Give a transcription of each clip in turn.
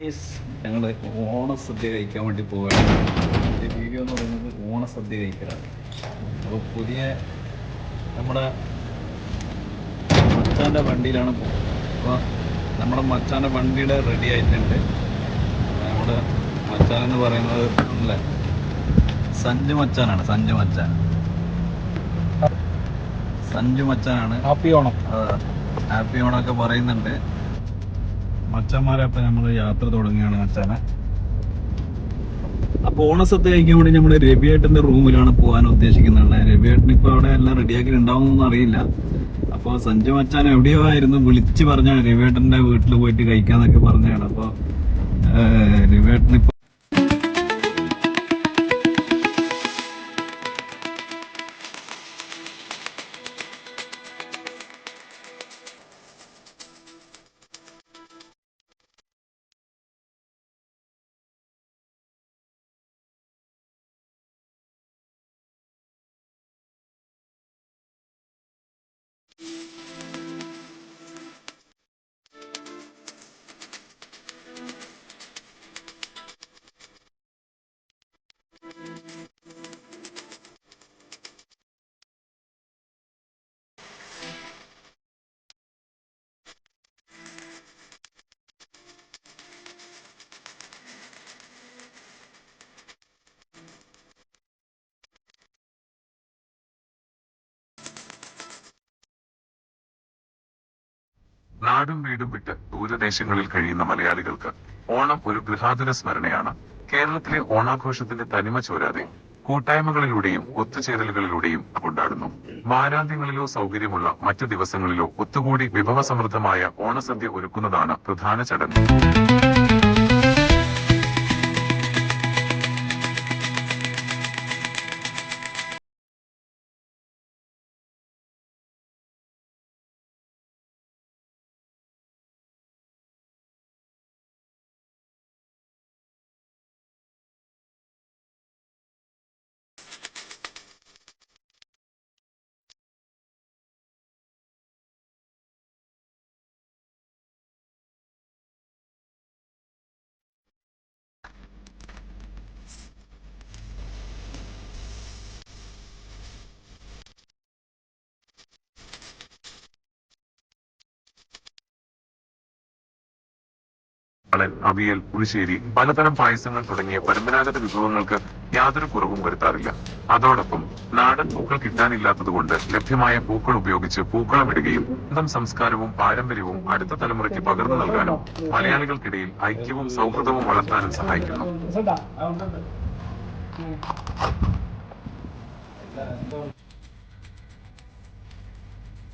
ഞങ്ങൾ ഓണസദ്യ കഴിക്കാൻ വേണ്ടി പോവുകയാണ്. എൻ്റെ വീഡിയോ എന്ന് പറയുന്നത് ഓണസദ്യ കഴിക്കലാണ്. അപ്പോൾ പുതിയ നമ്മുടെ മച്ചാൻ്റെ വണ്ടിയിലാണ് പോകുന്നത്. അപ്പോൾ നമ്മുടെ മച്ചാൻ്റെ വണ്ടിയുടെ റെഡി ആയിട്ടുണ്ട്. നമ്മുടെ മച്ചാൻ എന്ന് പറയുന്നത് അല്ലേ സഞ്ജു മച്ചാനാണ്. സഞ്ജു മച്ചാനാണ്. ഹാപ്പി ഓണം. ഹാപ്പി ഓണമൊക്കെ പറയുന്നുണ്ട്. മച്ചന്മാരെ അപ്പം നമ്മൾ യാത്ര തുടങ്ങുകയാണ് മച്ചാനെ. അപ്പോൾ ഓണസദ്യ കഴിക്കാൻ വേണ്ടി നമ്മുടെ രവിയേട്ടൻ്റെ റൂമിലാണ് പോകാൻ ഉദ്ദേശിക്കുന്നുണ്ട്. രവിയേട്ടൻ ഇപ്പോൾ അവിടെ എല്ലാം റെഡിയാക്കി ഉണ്ടാവുമെന്നൊന്നും അറിയില്ല. അപ്പോൾ സഞ്ജു മച്ചാൻ എവിടെയോ ആയിരുന്നു വിളിച്ച് പറഞ്ഞാണ് രവിയേട്ടൻ്റെ വീട്ടിൽ പോയിട്ട് കഴിക്കാന്നൊക്കെ പറഞ്ഞാണ്. അപ്പോൾ രവിയേട്ടൻ ഇപ്പോൾ നാടും വീടും വിട്ട് ദൂരദേശങ്ങളിൽ കഴിയുന്ന മലയാളികൾക്ക് ഓണം ഒരു ഗൃഹാതുര സ്മരണയാണ്. കേരളത്തിലെ ഓണാഘോഷത്തിന്റെ തനിമ ചോരാതെ കൂട്ടായ്മകളിലൂടെയും ഒത്തുചേരലുകളിലൂടെയും കൊണ്ടാടുന്നു. വാരാന്ത്യങ്ങളിലോ സൗകര്യമുള്ള മറ്റു ദിവസങ്ങളിലോ ഒത്തുകൂടി വിഭവസമൃദ്ധമായ ഓണസദ്യ ഒരുക്കുന്നതാണ് പ്രധാന ചടങ്ങ്. അവിയൽ, പുളിശ്ശേരി, പലതരം പായസങ്ങൾ തുടങ്ങിയ പരമ്പരാഗത വിഭവങ്ങൾക്ക് യാതൊരു കുറവും വരുത്താറില്ല. അതോടൊപ്പം നാടൻ പൂക്കൾ കിട്ടാനില്ലാത്തതുകൊണ്ട് ലഭ്യമായ പൂക്കൾ ഉപയോഗിച്ച് പൂക്കളമിടുകയും സ്വന്തം സംസ്കാരവും പാരമ്പര്യവും അടുത്ത തലമുറയ്ക്ക് പകർന്നു നൽകാനും മലയാളികൾക്കിടയിൽ ഐക്യവും സൗഹൃദവും വളർത്താനും സഹായിക്കുന്നു.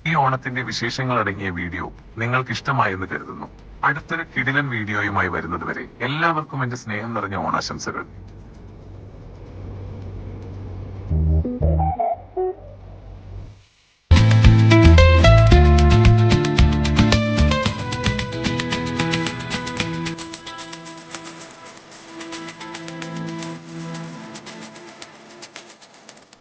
ഈ ഓണത്തിന്റെ വിശേഷങ്ങൾ അടങ്ങിയ വീഡിയോ നിങ്ങൾക്ക് ഇഷ്ടമായെന്ന് കരുതുന്നു. അടുത്തൊരു കിടിലൻ വീഡിയോയുമായി വരുന്നതുവരെ എല്ലാവർക്കും എന്റെ സ്നേഹം നിറഞ്ഞ ഓണാശംസകൾ.